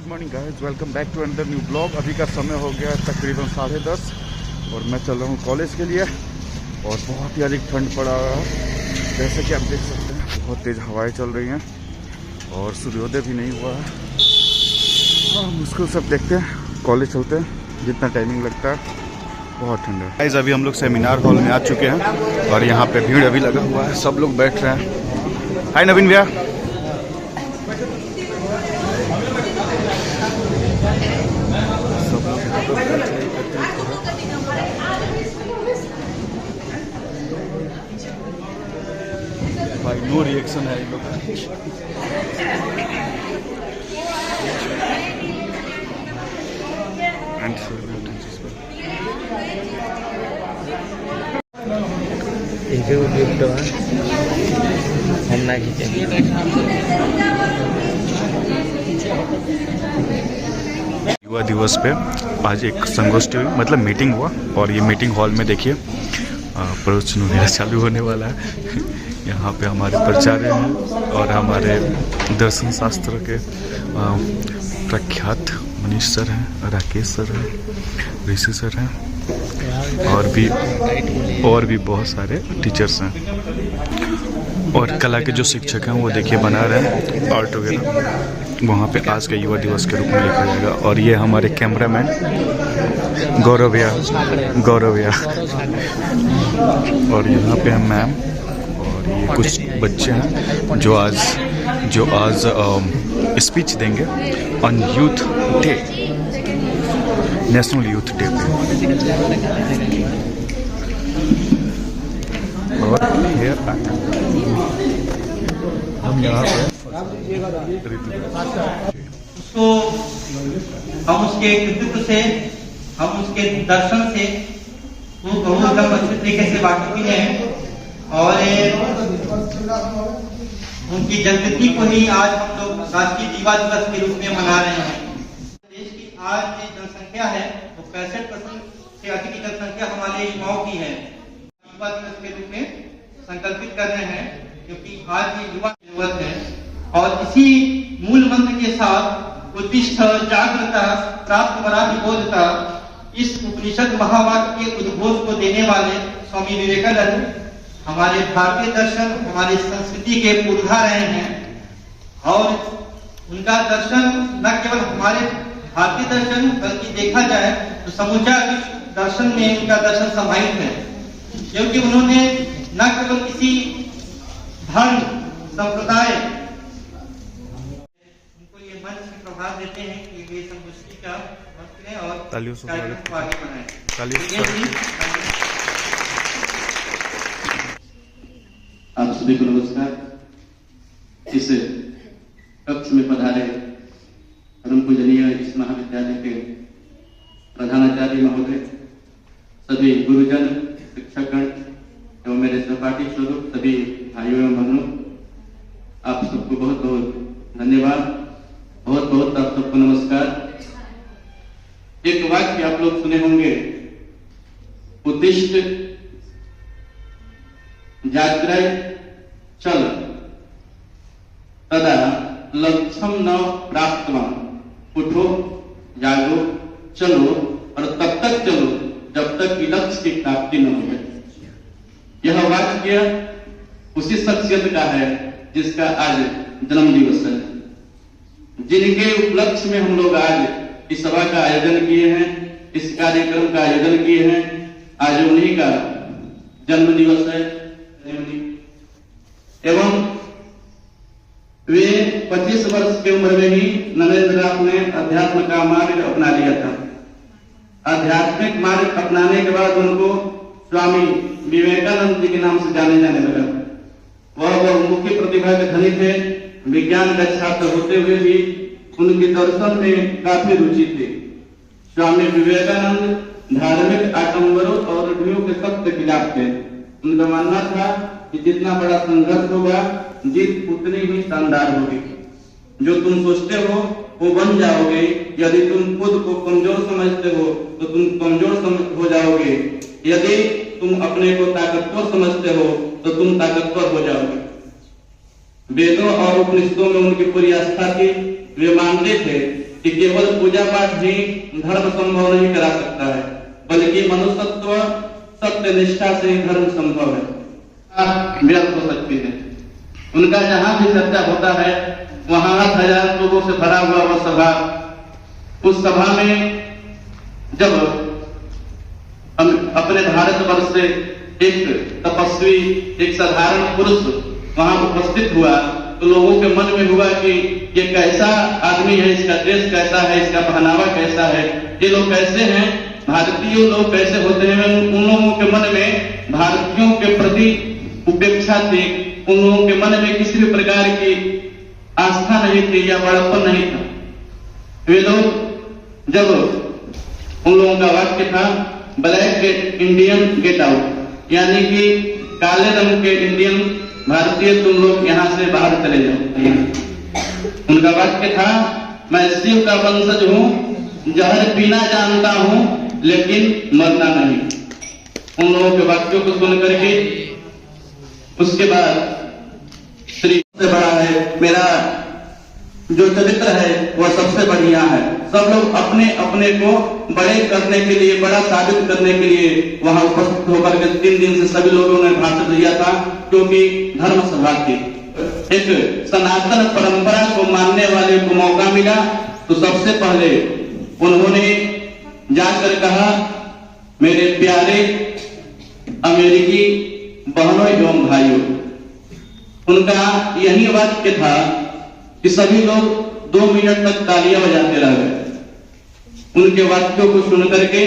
Good morning guys, welcome back to another new blog. अभी का समय हो गया तकरीबन 10:30 और मैं चल रहा हूँ कॉलेज के लिए। और बहुत ही अधिक ठंड पड़ा हुआ है, जैसे कि आप देख सकते हैं। बहुत तेज़ हवाएं चल रही हैं और सूर्योदय भी नहीं हुआ है। हाँ, मुश्किल सब देखते हैं, कॉलेज चलते हैं, जितना टाइमिंग लगता है। बहुत ठंड है गाइस। अभी हम लोग सेमिनार हॉल में आ चुके हैं और यहाँ पे भीड़ अभी लगा हुआ है, सब लोग बैठ रहे हैं। हाय नवीन भैया। भाई नो रिएक्शन है इन लोग का। हम ना खींचेंगे। युवा दिवस पे आज एक संगोष्ठी हुई, मतलब मीटिंग हुआ। और ये मीटिंग हॉल में देखिए प्रवचन वगैरह चालू होने वाला है। यहाँ पे हमारे प्राचार्य हैं और हमारे दर्शन शास्त्र के प्रख्यात मनीष सर हैं, राकेश सर हैं, ऋषि सर हैं और भी बहुत सारे टीचर्स हैं। और कला के जो शिक्षक हैं वो देखिए बना रहे हैं आर्ट वगैरह। वहाँ पे आज का युवा दिवस के रूप में लिखा जाएगा। और ये हमारे कैमरामैन गौरविया और यहाँ पे हैं मैम। और ये कुछ बच्चे हैं जो आज स्पीच देंगे on youth day, national youth day पे। और हम यहाँ पे उसको हम उसके कृतित्व से, हम उसके दर्शन से वो बहुत अच्छे तरीके से वाकिफ भी हैं। और उनकी जन्मतिथि को ही आज हम लोग राष्ट्रीय युवा दिवस के रूप में मना रहे हैं। देश की आज की जनसंख्या है वो 65% से अधिक जनसंख्या हमारे युवाओं की है। युवा दिवस के रूप में संकल्पित कर रहे हैं क्योंकि आज ये युवा जरूरत है। और इसी मूल मंत्र के साथ उत्तिष्ठ जागृता प्राप्त वराधि बोधता, इस उपनिषद महावाक्य के उद्बोध को देने वाले स्वामी विवेकानंद हमारे भारतीय दर्शन, हमारी संस्कृति के पुरोधा रहे हैं। और उनका दर्शन न केवल हमारे भारतीय दर्शन बल्कि देखा जाए तो समूचा विश्व दर्शन में उनका दर्शन समाहित है। क्योंकि उन्होंने न केवल किसी धर्म संप्रदाय, उनको ये मंच से प्रभाव देते हैं कि वे संगोष्ठी का वक्त है और कार्यक्रम को आगे बढ़ाएं। आप सभी को नमस्कार। इस कक्ष में पधारे परम पूजनीय इस महाविद्यालय के प्रधानाचार्य महोदय, सभी गुरुजन, शिक्षकगण एवं मेरे सहपाठी स्वरूप सभी भाइयों एवं बहनों, आप सबको बहुत बहुत धन्यवाद, बहुत बहुत आप सबको नमस्कार। एक वाक्य आप लोग सुने होंगे, उत्तिष्ठ जाग्रय चल तदा लक्ष्यम न प्राप्तवान। उठो, जागो, चलो और तब तक चलो जब तक कि लक्ष्य की प्राप्ति न हो जाए। यह वाक्य उसी शख्सियत का है जिसका आज जन्म दिवस है, जिनके उपलक्ष्य में हम लोग आज इस सभा का आयोजन किए हैं, इस कार्यक्रम का आयोजन किए हैं। आज उन्हीं का जन्म दिवस है एवं वे 25 वर्ष की उम्र में ही नरेंद्रनाथ ने अध्यात्म का मार्ग अपना लिया था। आध्यात्मिक मार्ग अपनाने के बाद उनको स्वामी विवेकानंद जी के नाम से जाने जाने लगा। वह बहुमुखी प्रतिभा के धनी थे। विज्ञान का छात्र होते हुए भी उनके दर्शन में काफी रुचि थी। स्वामी विवेकानंद धार्मिक आडंबरों और रूढ़ियों के सख्त खिलाफ थे। उनका मानना था कि जितना बड़ा संघर्ष होगा जीत उतनी ही शानदार होगी। जो तुम सोचते हो वो बन जाओगे। यदि तुम खुद को कमजोर समझते हो तो तुम कमजोर हो जाओगे। यदि तुम अपने को ताकतवर समझते हो तो तुम ताकतवर हो जाओगे। वेदों और उपनिषदों में उनकी पूरी आस्था थी। वे मानते थे कि केवल पूजा पाठ ही धर्म संभव नहीं करा सकता है, बल्कि मनुष्यत्व सत्य निष्ठा से ही धर्म संभव है, व्यक्त हो सकती है। उनका जहां भी चर्चा होता है वहां 8,000 लोगों से भरा हुआ वह सभा, उस सभा में जब अपने भारतवर्ष से एक तपस्वी, एक साधारण पुरुष वहां उपस्थित हुआ तो लोगों के मन में हुआ कि ये कैसा आदमी है, इसका ड्रेस कैसा है, इसका पहनावा कैसा है, ये लोग कैसे हैं, भारतीय लोग कैसे होते हैं। उन लोगों के मन में भारतीयों के प्रति उपेक्षा थी, उन लोगों के मन में किसी भी प्रकार की आस्था नहीं थी या बड़प्पन नहीं था। वे लोग जब उन लोगों का वाक्य था ब्लैक इंडियन गेट आउट, यानी कि काले रंग के इंडियन भारतीय तुम लोग यहाँ से बाहर चले जाओ। उनका वाक्य था मैं शिव का वंशज हूँ, जहर पीना जानता हूँ लेकिन मरना नहीं। उन लोगों के वाक्यों को सुन करके उसके बाद श्री से बड़ा है, मेरा जो चरित्र है वह सबसे बढ़िया है। सब लोग अपने अपने को बड़े करने के लिए, बड़ा साबित करने के लिए वहां उपस्थित होकर के 3 दिन से सभी लोगों ने भाषण दिया था, क्योंकि धर्म सभा थी। एक सनातन परंपरा को मानने वाले को मौका मिला तो सबसे पहले उन्होंने जाकर कहा मेरे प्यारे अमेरिकी बहनों एवं भाइयों, उनका यही वाक्य था कि सभी लोग 2 मिनट तक तालियां बजाते रह गए। उनके वाक्यों को सुन करके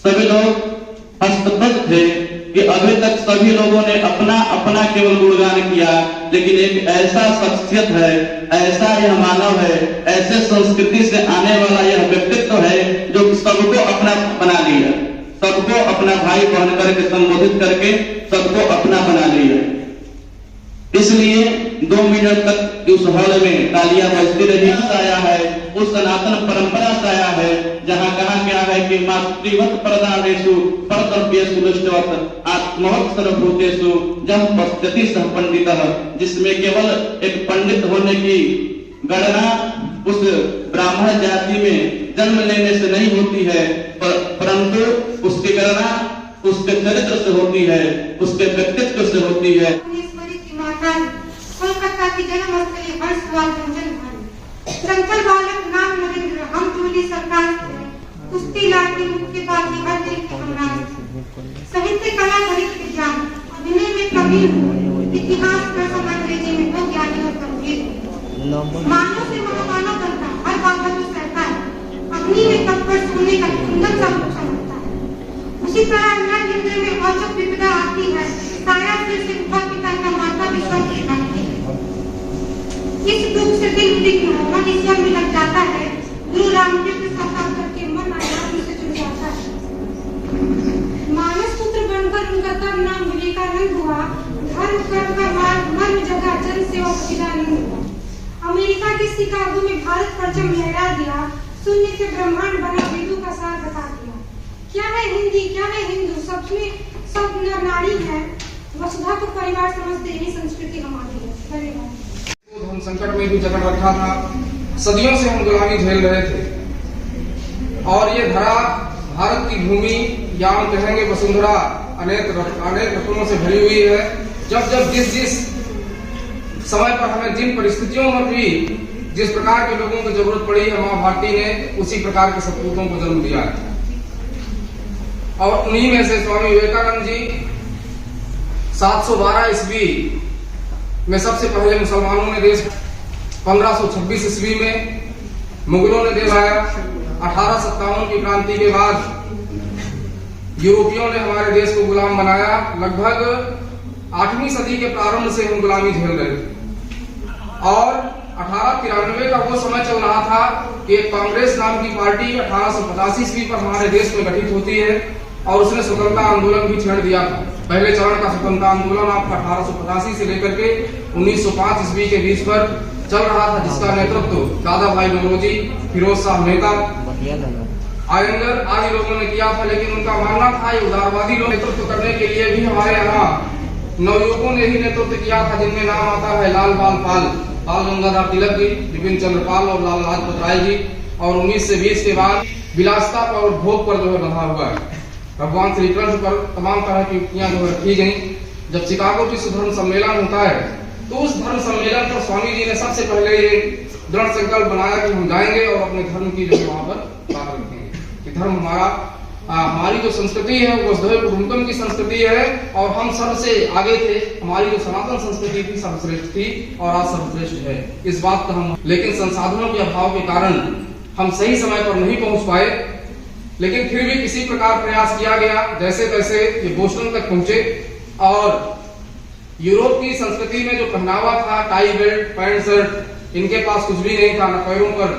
सभी लोग हस्तगत थे कि अभी तक सभी लोगों ने अपना अपना केवल गुणगान किया, लेकिन एक ऐसा शख्सियत है, ऐसा यह मानव है, ऐसे संस्कृति से आने वाला यह व्यक्तित्व है जो सबको अपना बना लिया, सबको अपना भाई बहन करके संबोधित करके सबको अपना बना लिया। इसलिए 2 मिनट तक उस हॉल में तालियां बजती रही। आया है उस सनातन परंपरा से आया है जहां कहा गया है कि मातृवत प्रदानेषु परद्रव्येषु लुष्टवत् आत्मवत् सर्वभूतेषु जह पश्यति सह पंडितः, जिसमें केवल एक पंडित होने की गणना उस ब्राह्मण जाति में जन्म लेने से नहीं होती है, परंतु उसकी गणना उसके चरित्र से होती है, उसके व्यक्तित्व से होती है। कोलकाता की जन्मस्थली हर्षवाल रंजन भाई, चंचल बालक नाम नरेंद्र, हम टोली सरकार कुश्ती लाठी मुक्केबाजी हर दिल के हमराज, साहित्य कला गणित विज्ञान अभिनय में कबीर, इतिहास दर्शन अंग्रेजी में वो ज्ञानी और गंभीर, मानव से मनोमानव बनता हर बात को सहता है, अग्नि में तत्पर सोने का कुंदन सा होता है। उसी तरह नर हृदय में औचक विपदा आती है, साया सिर से उठा पिता का माता विश्वास दिखाती है। इस दुख से दिल विघ्न हो, मन ईश्वर में लग जाता है, गुरु रामकृष्ण साकार करके मन आयाम से जुड़ जाता है। मानस पुत्र बनकर उनका तब नाम विवेकानंद हुआ, धर्म कर्म का मार्ग मर्म जगह जन सेवा सच्चिदानंद हुआ। अमेरिका के शिकागो में भारत परचम लहरा दिया, शून्य से ब्रह्मांड बना, वेदों का सार बता दिया। क्या है हिंदी, क्या है हिंदू, सब नर नारी है, वसुधा को परिवार समझते, यही संस्कृति हमारी है। धन्यवाद। हम संकट में भी जकड़ रखा था, सदियों से हम गुलामी झेल रहे थे और ये धरा भारत की भूमि या हम कहेंगे वसुंधरा अनेक रत्नों से भरी हुई है। जब जिस समय पर हमें जिन परिस्थितियों में भी जिस प्रकार के लोगों की जरूरत पड़ी है, माँ भारती ने उसी प्रकार के सपूतों को जन्म दिया है। और उन्हीं में से स्वामी विवेकानंद जी 712 ईस्वी में सबसे पहले मुसलमानों ने देश, 1526 ईस्वी में मुगलों ने देश आया, 1857 की क्रांति के बाद यूरोपियों ने हमारे देश को गुलाम बनाया। लगभग 8वीं सदी के प्रारंभ से हम गुलामी झेल रहे थे और 1893 का वो समय चल रहा था कि कांग्रेस नाम की पार्टी 1885 ईस्वी पर हमारे देश में गठित होती है और उसने स्वतंत्रता आंदोलन भी छेड़ दिया था। पहले चरण का स्वतंत्रता आंदोलन आपका 1885 से लेकर के 1905 ईस्वी के बीच पर चल रहा था, जिसका नेतृत्व दादा भाई नौरोजी, फिरोज शाह मेहता, आयंगर आदि लोगों ने किया था। लेकिन उनका मानना था ये उदारवादी लोग नेतृत्व करने के लिए भी हमारे यहाँ नवयुवकों ने ही नेतृत्व किया था, जिनमें नाम आता है लाल बाल पाल, बाल गंगाधर तिलक जी, विपिन चंद्र पाल और लाल लाजपत राय जी। और 19 से 20 के बाद विलासिता पर और भोग पर जो है बंधा हुआ है। भगवान श्री कृष्ण पर तमाम तरह की युक्तियां जो है रखी गई। जब शिकागो विश्व धर्म सम्मेलन होता है तो उस धर्म सम्मेलन पर स्वामी जी ने सबसे पहले ये दृढ़ संकल्प बनाया कि हम जाएंगे और अपने धर्म की जो वहां पर बात रखेंगे कि धर्म हमारी जो संस्कृति है वो वसुधैव कुटुंबकम की संस्कृति है और हम सबसे आगे थे। हमारी जो सनातन संस्कृति थी सर्वश्रेष्ठ थी और आज सर्वश्रेष्ठ है। इस बात का हम, लेकिन संसाधनों के अभाव के कारण हम सही समय पर नहीं पहुंच पाए, लेकिन फिर भी किसी प्रकार प्रयास किया गया। जैसे तैसे ये बोस्टन तक पहुंचे और यूरोप की संस्कृति में जो पहनावा था, टाई बेल्ट, पैंट शर्ट, इनके पास कुछ भी नहीं था, न पैरों पर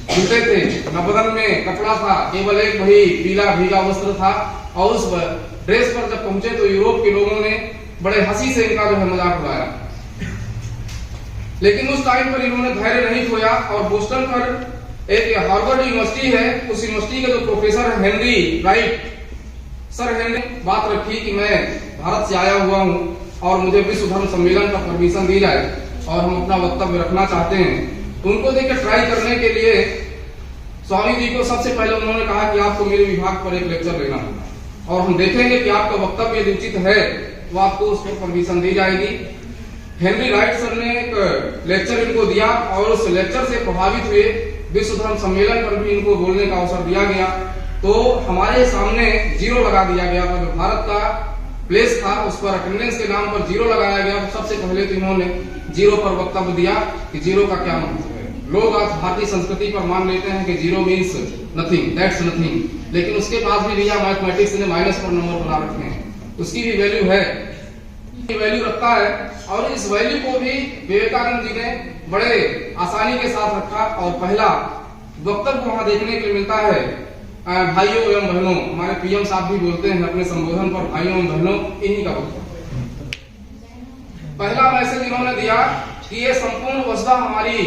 जूते थे, न बदन में कपड़ा था, केवल एक वही पीला भीगा वस्त्र था। और उस ड्रेस पर जब पहुंचे तो यूरोप के लोगों ने बड़े हंसी से इनका जो है मजाक उड़ाया। लेकिन उस टाइम पर इन्होंने धैर्य नहीं खोया और बोस्टन पर एक हार्वर्ड यूनिवर्सिटी है, उस यूनिवर्सिटी के जो professor Henry right, sir Henry, बात रखी कि मैं भारत से आया हुआ हूं और मुझे विश्व धर्म सम्मेलन का परमिशन दी जाए और हम अपना वक्तव्य रखना चाहते हैं। उनको देखकर ट्राई करने के लिए स्वामी जी को सबसे पहले उन्होंने कहा कि आपको मेरे विभाग पर एक लेक्चर लेना होगा और हम देखेंगे कि आपका वक्तव्य यदि उचित है तो आपको उस पर परमिशन दी जाएगी। हेनरी राइट सर ने एक लेक्चर इनको दिया और उस लेक्चर से प्रभावित हुए। विश्व धर्म सम्मेलन पर भी इनको बोलने का अवसर दिया गया तो हमारे सामने 0 लगा दिया गया था। जो भारत का प्लेस था उस पर अटेंडेंस के नाम पर 0 लगाया गया। तो सबसे पहले तो इन्होंने 0 पर वक्तव्य दिया कि 0 का क्या मतलब है। लोग आज भारतीय संस्कृति पर मान लेते हैं कि 0 मीन्स नथिंग, दैट्स नथिंग, लेकिन उसके बाद भी भैया मैथमेटिक्स ने माइनस पर नंबर बना रखे हैं, उसकी भी वैल्यू है, वैल्यू रखता है। और इस वैल्यू को भी विवेकानंद जी ने बड़े आसानी के साथ रखा और पहला वक्तव्य वहां देखने के लिए मिलता है, भाइयों एवं बहनों। हमारे पीएम साहब भी बोलते हैं अपने संबोधन पर भाइयों एवं बहनों, इन्हीं का वक्तव्य। पहला मैसेज इन्होंने दिया कि ये संपूर्ण वसुधा हमारी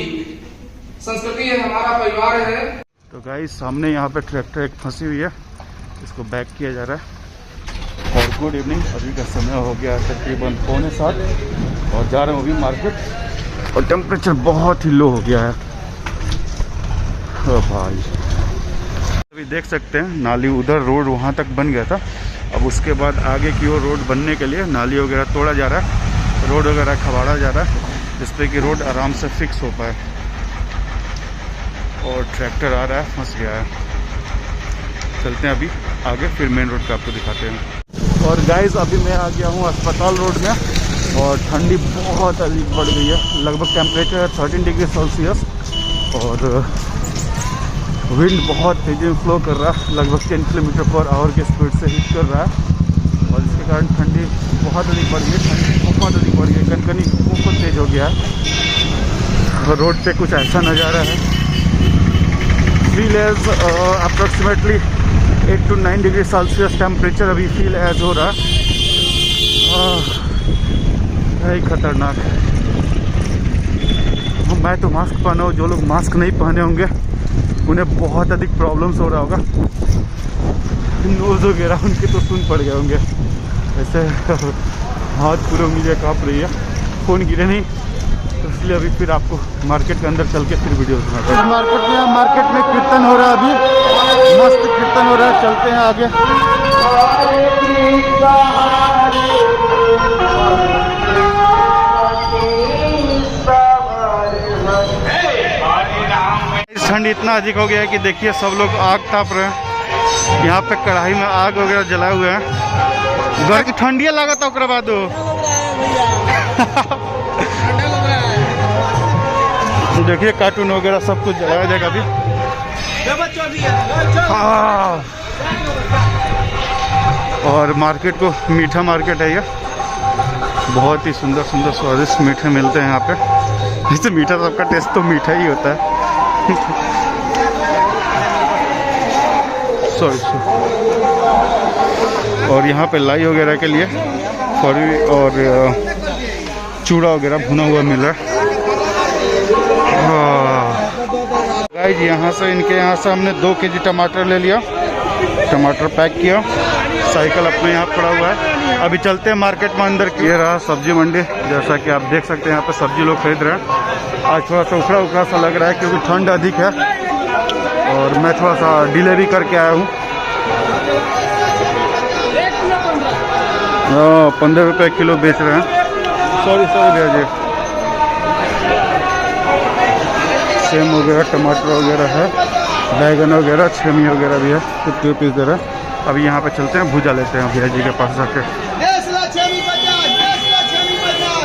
संस्कृति है, हमारा परिवार है। तो गाइस सामने यहाँ पे ट्रैक्टर एक फंसी हुई है, इसको बैक किया जा रहा है। और गुड इवनिंग, अभी का समय हो गया तकरीबन 6:45 और जा रहे हैं अभी मार्केट और टेम्परेचर बहुत ही लो हो गया है। ओ भाई, अभी देख सकते हैं नाली, उधर रोड वहाँ तक बन गया था, अब उसके बाद आगे की ओर रोड बनने के लिए नाली वगैरह तोड़ा जा रहा है, रोड वगैरह खबाड़ा जा रहा है जिसपे कि रोड आराम से फिक्स हो पाए। और ट्रैक्टर आ रहा है, फंस गया है। चलते हैं अभी आगे, फिर मेन रोड का आपको दिखाते हैं। और गाइस अभी मैं आ गया हूँ अस्पताल रोड में और ठंडी बहुत अधिक बढ़ गई है, लगभग टेम्परेचर है 13 डिग्री सेल्सियस और विंड बहुत तेज़ी में फ्लो कर रहा है, लगभग 10 किलोमीटर पर आवर के स्पीड से हिट कर रहा है और इसके कारण ठंडी बहुत अधिक बढ़ गई, ठंडी बहुत अधिक बढ़ गई, कनकनी बहुत तेज़ हो गया है। और रोड पे कुछ ऐसा नज़ारा है, feel as approximately 8 to 9 degree Celsius temperature अभी फील एज हो रहा है, खतरनाक है। मैं तो मास्क पहना हूँ, जो लोग मास्क नहीं पहने होंगे उन्हें बहुत अधिक प्रॉब्लम्स हो रहा होगा, नोज़ वगैरह उनके तो सुन पड़ गए होंगे। ऐसे हाथ पूरे उंगलियाँ काँप रही है, फ़ोन गिरे नहीं, तो इसलिए अभी फिर आपको मार्केट के अंदर चल के फिर वीडियो बनाते हैं। मार्केट में कीर्तन हो रहा है, अभी मस्त कीर्तन हो रहा है, चलते हैं आगे। ठंड इतना अधिक हो गया है कि देखिए सब लोग आग ताप रहे हैं, यहाँ पे कढ़ाई में आग वगैरह जलाए हुए हैं। घर की ठंडिया लगा था उसके बाद देखिए कार्टून वगैरह सब कुछ जलाया जाएगा अभी। और मार्केट को मीठा मार्केट है ये, बहुत ही सुंदर सुंदर स्वादिष्ट मीठे मिलते हैं यहाँ पे। जैसे मीठा, सबका टेस्ट तो मीठा ही होता है। सॉरी। और यहाँ पे लाई वगैरह के लिए फौरी और चूड़ा वगैरह भुना हुआ मिल रहा है। गाइस यहाँ से, इनके यहाँ से हमने 2 केजी टमाटर ले लिया, टमाटर पैक किया, साइकिल अपने यहाँ पड़ा हुआ है। अभी चलते हैं मार्केट में अंदर। ये रहा सब्जी मंडी, जैसा कि आप देख सकते हैं यहाँ पे सब्जी लोग खरीद रहे हैं। आज थोड़ा सा उखड़ा उखड़ा सा लग रहा है क्योंकि ठंड अधिक है। और मैं थोड़ा सा डिले भी करके आया हूँ। 15 रुपये किलो बेच रहे हैं। सॉरी भैया जी। सेम वगैरह, टमाटर वगैरह है, बैगन वगैरह, छेमी वगैरह भी है, 50 रुपीज़ दे रहा है। अभी यहाँ पे चलते हैं, भुजा लेते हैं भैया जी के पास जाके।